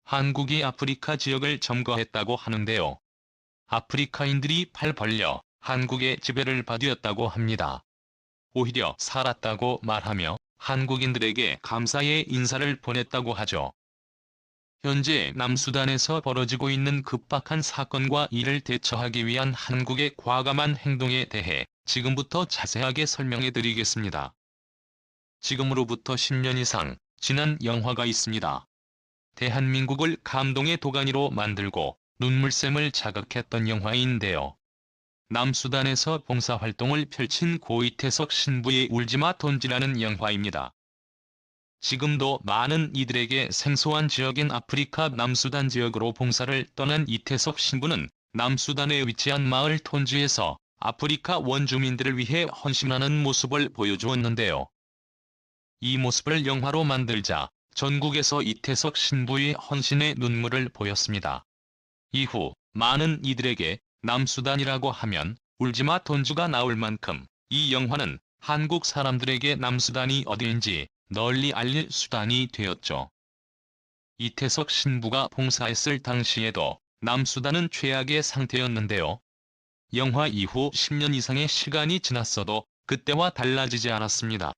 한국이 아프리카 지역을 점거했다고 하는데요. 아프리카인들이 팔 벌려 한국의 지배를 받았다고 합니다. 오히려 살았다고 말하며 한국인들에게 감사의 인사를 보냈다고 하죠. 현재 남수단에서 벌어지고 있는 급박한 사건과 이를 대처하기 위한 한국의 과감한 행동에 대해 지금부터 자세하게 설명해 드리겠습니다. 지금으로부터 10년 이상 지난 영화가 있습니다. 대한민국을 감동의 도가니로 만들고 눈물샘을 자극했던 영화인데요. 남수단에서 봉사활동을 펼친 고 이태석 신부의 울지마 톤지라는 영화입니다. 지금도 많은 이들에게 생소한 지역인 아프리카 남수단 지역으로 봉사를 떠난 이태석 신부는 남수단에 위치한 마을 톤지에서 아프리카 원주민들을 위해 헌신하는 모습을 보여주었는데요. 이 모습을 영화로 만들자 전국에서 이태석 신부의 헌신의 눈물을 보였습니다. 이후 많은 이들에게 남수단이라고 하면 울지마 톤주가 나올 만큼 이 영화는 한국 사람들에게 남수단이 어디인지 널리 알릴 수단이 되었죠. 이태석 신부가 봉사했을 당시에도 남수단은 최악의 상태였는데요. 영화 이후 10년 이상의 시간이 지났어도 그때와 달라지지 않았습니다.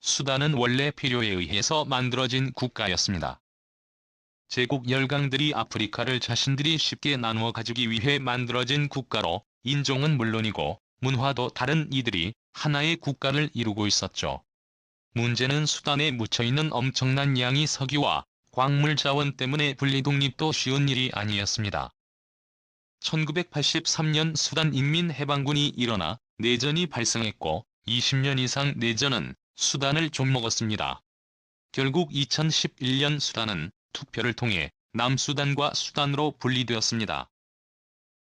수단은 원래 필요에 의해서 만들어진 국가였습니다. 제국 열강들이 아프리카를 자신들이 쉽게 나누어 가지기 위해 만들어진 국가로 인종은 물론이고 문화도 다른 이들이 하나의 국가를 이루고 있었죠. 문제는 수단에 묻혀있는 엄청난 양의 석유와 광물 자원 때문에 분리독립도 쉬운 일이 아니었습니다. 1983년 수단 인민해방군이 일어나 내전이 발생했고 20년 이상 내전은 수단을 좀먹었습니다. 결국 2011년 수단은 투표를 통해 남수단과 수단으로 분리되었습니다.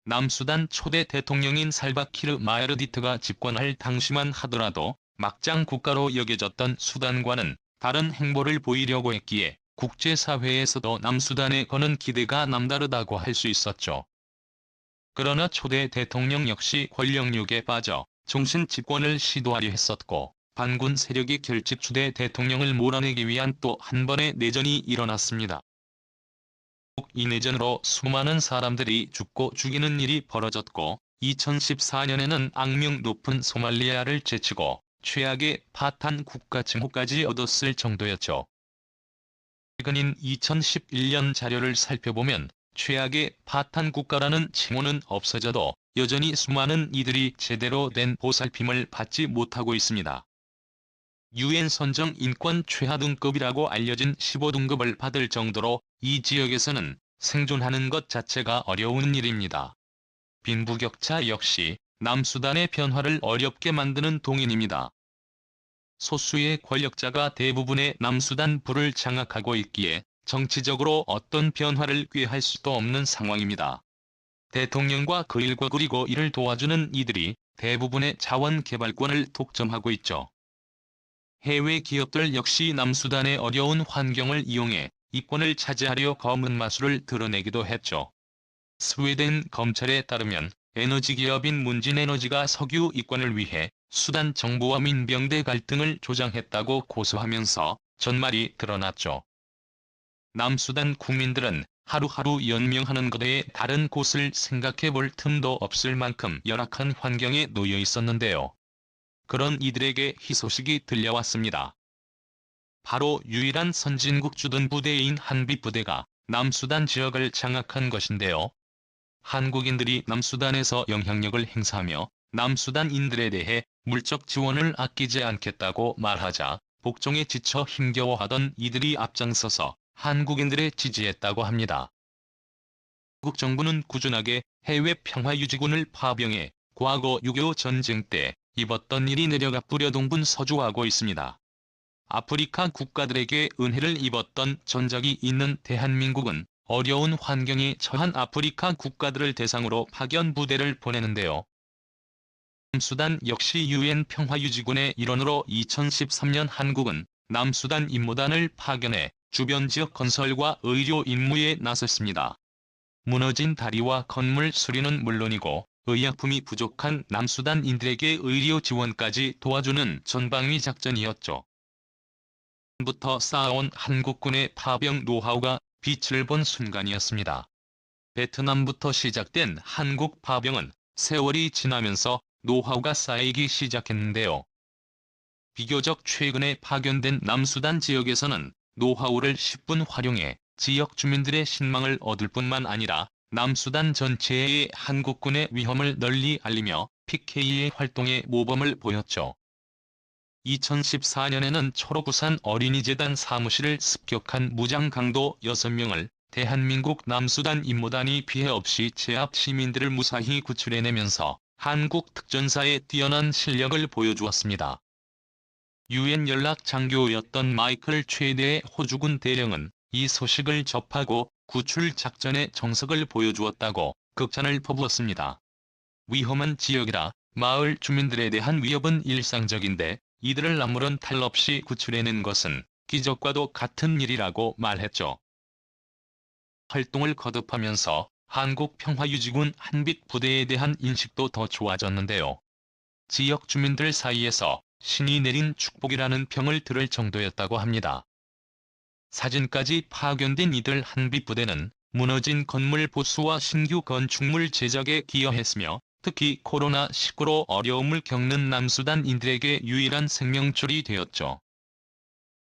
남수단 초대 대통령인 살바키르 마야르디트가 집권할 당시만 하더라도 막장 국가로 여겨졌던 수단과는 다른 행보를 보이려고 했기에 국제사회에서도 남수단에 거는 기대가 남다르다고 할 수 있었죠. 그러나 초대 대통령 역시 권력욕에 빠져 종신 집권을 시도하려 했었고 반군 세력이 결집 초대 대통령을 몰아내기 위한 또 한 번의 내전이 일어났습니다. 이 내전으로 수많은 사람들이 죽고 죽이는 일이 벌어졌고 2014년에는 악명 높은 소말리아를 제치고 최악의 파탄 국가 칭호까지 얻었을 정도였죠. 최근인 2011년 자료를 살펴보면 최악의 파탄 국가라는 칭호는 없어져도 여전히 수많은 이들이 제대로 된 보살핌을 받지 못하고 있습니다. UN 선정 인권 최하 등급이라고 알려진 15등급을 받을 정도로 이 지역에서는 생존하는 것 자체가 어려운 일입니다. 빈부격차 역시 남수단의 변화를 어렵게 만드는 동인입니다. 소수의 권력자가 대부분의 남수단 부를 장악하고 있기에 정치적으로 어떤 변화를 꾀할 수도 없는 상황입니다. 대통령과 그 일과 그리고 이를 도와주는 이들이 대부분의 자원 개발권을 독점하고 있죠. 해외 기업들 역시 남수단의 어려운 환경을 이용해 이권을 차지하려 검은 마술을 드러내기도 했죠. 스웨덴 검찰에 따르면 에너지 기업인 문진에너지가 석유 이권을 위해 수단 정부와 민병대 갈등을 조장했다고 고소하면서 전말이 드러났죠. 남수단 국민들은 하루하루 연명하는 것에 다른 곳을 생각해 볼 틈도 없을 만큼 열악한 환경에 놓여 있었는데요. 그런 이들에게 희소식이 들려왔습니다. 바로 유일한 선진국 주둔 부대인 한빛부대가 남수단 지역을 장악한 것인데요. 한국인들이 남수단에서 영향력을 행사하며 남수단인들에 대해 물적 지원을 아끼지 않겠다고 말하자 복종에 지쳐 힘겨워하던 이들이 앞장서서 한국인들의 지지했다고 합니다. 한국 정부는 꾸준하게 해외 평화유지군을 파병해 과거 6.25 전쟁 때 입었던 일이 내려가 부려동분 서주하고 있습니다. 아프리카 국가들에게 은혜를 입었던 전적이 있는 대한민국은 어려운 환경에 처한 아프리카 국가들을 대상으로 파견 부대를 보내는데요. 남수단 역시 UN 평화유지군의 일원으로 2013년 한국은 남수단 임무단을 파견해 주변 지역 건설과 의료 임무에 나섰습니다. 무너진 다리와 건물 수리는 물론이고 의약품이 부족한 남수단인들에게 의료 지원까지 도와주는 전방위 작전이었죠. 부터 쌓아온 한국군의 파병 노하우가 빛을 본 순간이었습니다. 베트남부터 시작된 한국 파병은 세월이 지나면서 노하우가 쌓이기 시작했는데요. 비교적 최근에 파견된 남수단 지역에서는 노하우를 10분 활용해 지역 주민들의 신망을 얻을 뿐만 아니라 남수단 전체에 한국군의 위험을 널리 알리며 PK의 활동에 모범을 보였죠. 2014년에는 초록우산 어린이재단 사무실을 습격한 무장 강도 6명을 대한민국 남수단 임무단이 피해 없이 제압 시민들을 무사히 구출해내면서 한국 특전사의 뛰어난 실력을 보여주었습니다. 유엔 연락 장교였던 마이클 최대의 호주군 대령은 이 소식을 접하고 구출 작전의 정석을 보여주었다고 극찬을 퍼부었습니다. 위험한 지역이라 마을 주민들에 대한 위협은 일상적인데 이들을 아무런 탈 없이 구출해낸 것은 기적과도 같은 일이라고 말했죠. 활동을 거듭하면서 한국평화유지군 한빛부대에 대한 인식도 더 좋아졌는데요. 지역 주민들 사이에서 신이 내린 축복이라는 평을 들을 정도였다고 합니다. 사진까지 파견된 이들 한빛부대는 무너진 건물 보수와 신규 건축물 제작에 기여했으며 특히 코로나19로 어려움을 겪는 남수단인들에게 유일한 생명줄이 되었죠.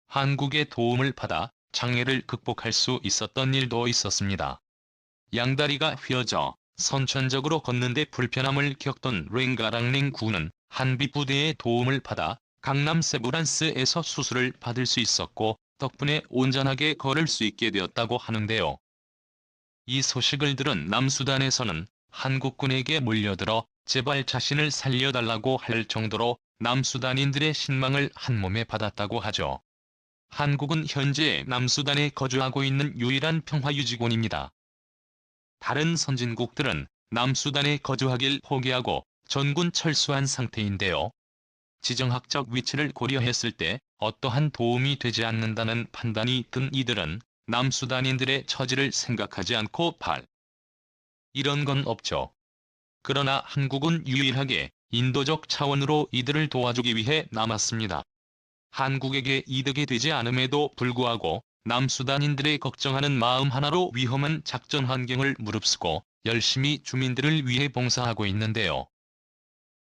한국의 도움을 받아 장애를 극복할 수 있었던 일도 있었습니다. 양다리가 휘어져 선천적으로 걷는데 불편함을 겪던 랭가랑랭 군은 한빛부대의 도움을 받아 강남 세브란스에서 수술을 받을 수 있었고 덕분에 온전하게 걸을 수 있게 되었다고 하는데요. 이 소식을 들은 남수단에서는 한국군에게 몰려들어 제발 자신을 살려달라고 할 정도로 남수단인들의 신망을 한몸에 받았다고 하죠. 한국은 현재 남수단에 거주하고 있는 유일한 평화유지군입니다. 다른 선진국들은 남수단에 거주하길 포기하고 전군 철수한 상태인데요. 지정학적 위치를 고려했을 때 어떠한 도움이 되지 않는다는 판단이 든 이들은 남수단인들의 처지를 생각하지 않고 이런 건 없죠. 그러나 한국은 유일하게 인도적 차원으로 이들을 도와주기 위해 남았습니다. 한국에게 이득이 되지 않음에도 불구하고 남수단인들의 걱정하는 마음 하나로 위험한 작전 환경을 무릅쓰고 열심히 주민들을 위해 봉사하고 있는데요.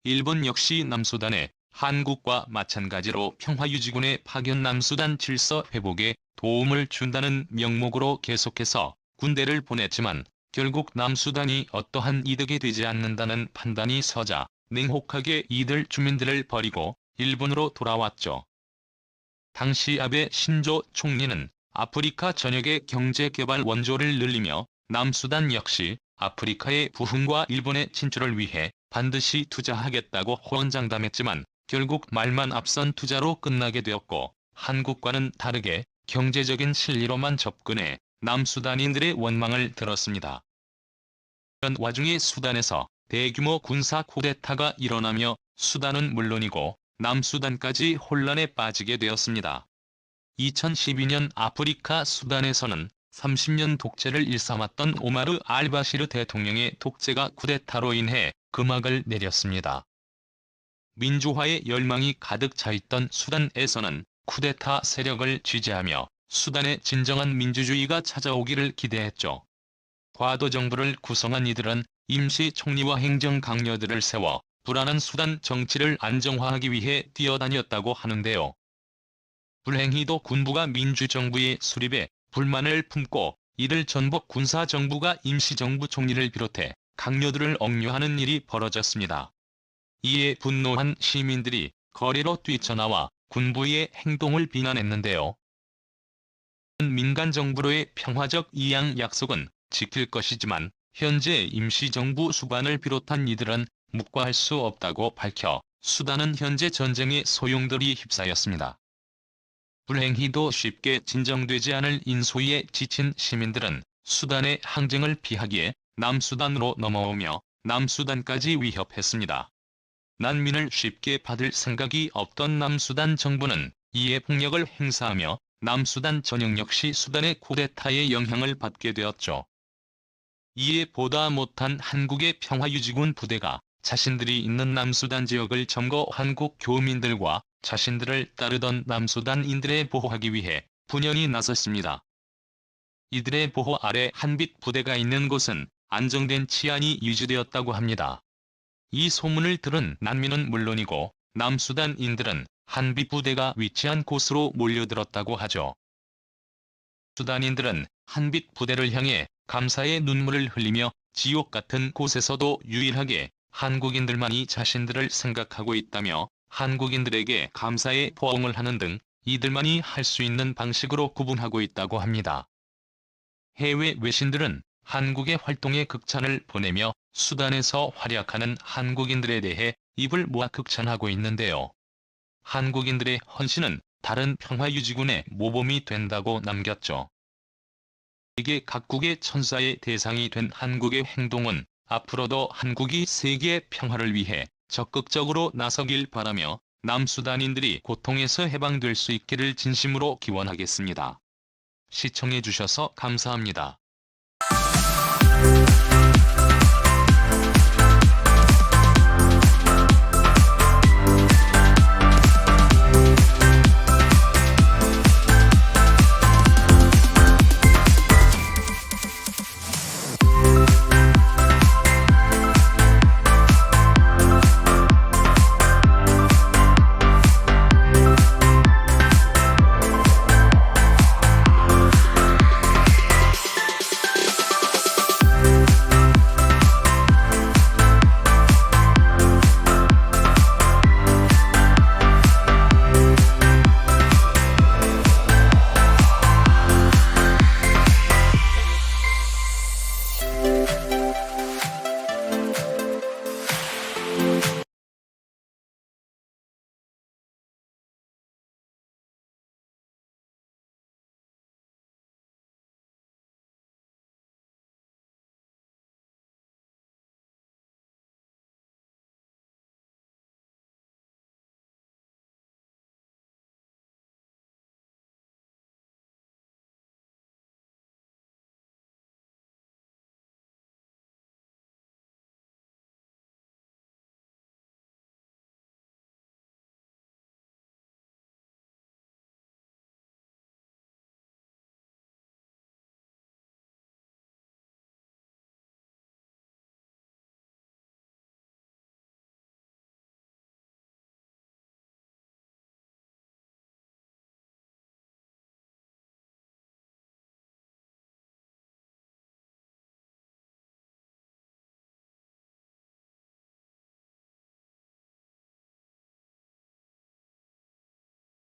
일본 역시 남수단에 한국과 마찬가지로 평화유지군의 파견 남수단 질서 회복에 도움을 준다는 명목으로 계속해서 군대를 보냈지만 결국 남수단이 어떠한 이득이 되지 않는다는 판단이 서자 냉혹하게 이들 주민들을 버리고 일본으로 돌아왔죠. 당시 아베 신조 총리는 아프리카 전역의 경제개발 원조를 늘리며 남수단 역시 아프리카의 부흥과 일본의 진출을 위해 반드시 투자하겠다고 호언장담했지만 결국 말만 앞선 투자로 끝나게 되었고 한국과는 다르게 경제적인 실리로만 접근해 남수단인들의 원망을 들었습니다. 이런 와중에 수단에서 대규모 군사 쿠데타가 일어나며 수단은 물론이고 남수단까지 혼란에 빠지게 되었습니다. 2012년 아프리카 수단에서는 30년 독재를 일삼았던 오마르 알바시르 대통령의 독재가 쿠데타로 인해 금악을 내렸습니다. 민주화의 열망이 가득 차있던 수단에서는 쿠데타 세력을 지지하며 수단의 진정한 민주주의가 찾아오기를 기대했죠. 과도 정부를 구성한 이들은 임시 총리와 행정 강요들을 세워 불안한 수단 정치를 안정화하기 위해 뛰어다녔다고 하는데요. 불행히도 군부가 민주정부의 수립에 불만을 품고 이를 전복 군사정부가 임시정부 총리를 비롯해 강요들을 억류하는 일이 벌어졌습니다. 이에 분노한 시민들이 거리로 뛰쳐나와 군부의 행동을 비난했는데요. 민간정부로의 평화적 이양 약속은 지킬 것이지만 현재 임시정부 수반을 비롯한 이들은 묵과할 수 없다고 밝혀 수단은 현재 전쟁의 소용돌이 휩싸였습니다. 불행히도 쉽게 진정되지 않을 인소위에 지친 시민들은 수단의 항쟁을 피하기에 남수단으로 넘어오며 남수단까지 위협했습니다. 난민을 쉽게 받을 생각이 없던 남수단 정부는 이에 폭력을 행사하며 남수단 전역 역시 수단의 쿠데타의 영향을 받게 되었죠. 이에 보다 못한 한국의 평화유지군 부대가 자신들이 있는 남수단 지역을 점거 한국 교민들과 자신들을 따르던 남수단인들을 보호하기 위해 분연히 나섰습니다. 이들의 보호 아래 한빛 부대가 있는 곳은 안정된 치안이 유지되었다고 합니다. 이 소문을 들은 난민은 물론이고 남수단인들은 한빛 부대가 위치한 곳으로 몰려들었다고 하죠. 수단인들은 한빛 부대를 향해 감사의 눈물을 흘리며 지옥 같은 곳에서도 유일하게 한국인들만이 자신들을 생각하고 있다며 한국인들에게 감사의 포옹을 하는 등 이들만이 할 수 있는 방식으로 구분하고 있다고 합니다. 해외 외신들은 한국의 활동에 극찬을 보내며 수단에서 활약하는 한국인들에 대해 입을 모아 극찬하고 있는데요. 한국인들의 헌신은 다른 평화유지군의 모범이 된다고 남겼죠. 세계 각국의 천사의 대상이 된 한국의 행동은 앞으로도 한국이 세계 평화를 위해 적극적으로 나서길 바라며 남수단인들이 고통에서 해방될 수 있기를 진심으로 기원하겠습니다. 시청해주셔서 감사합니다.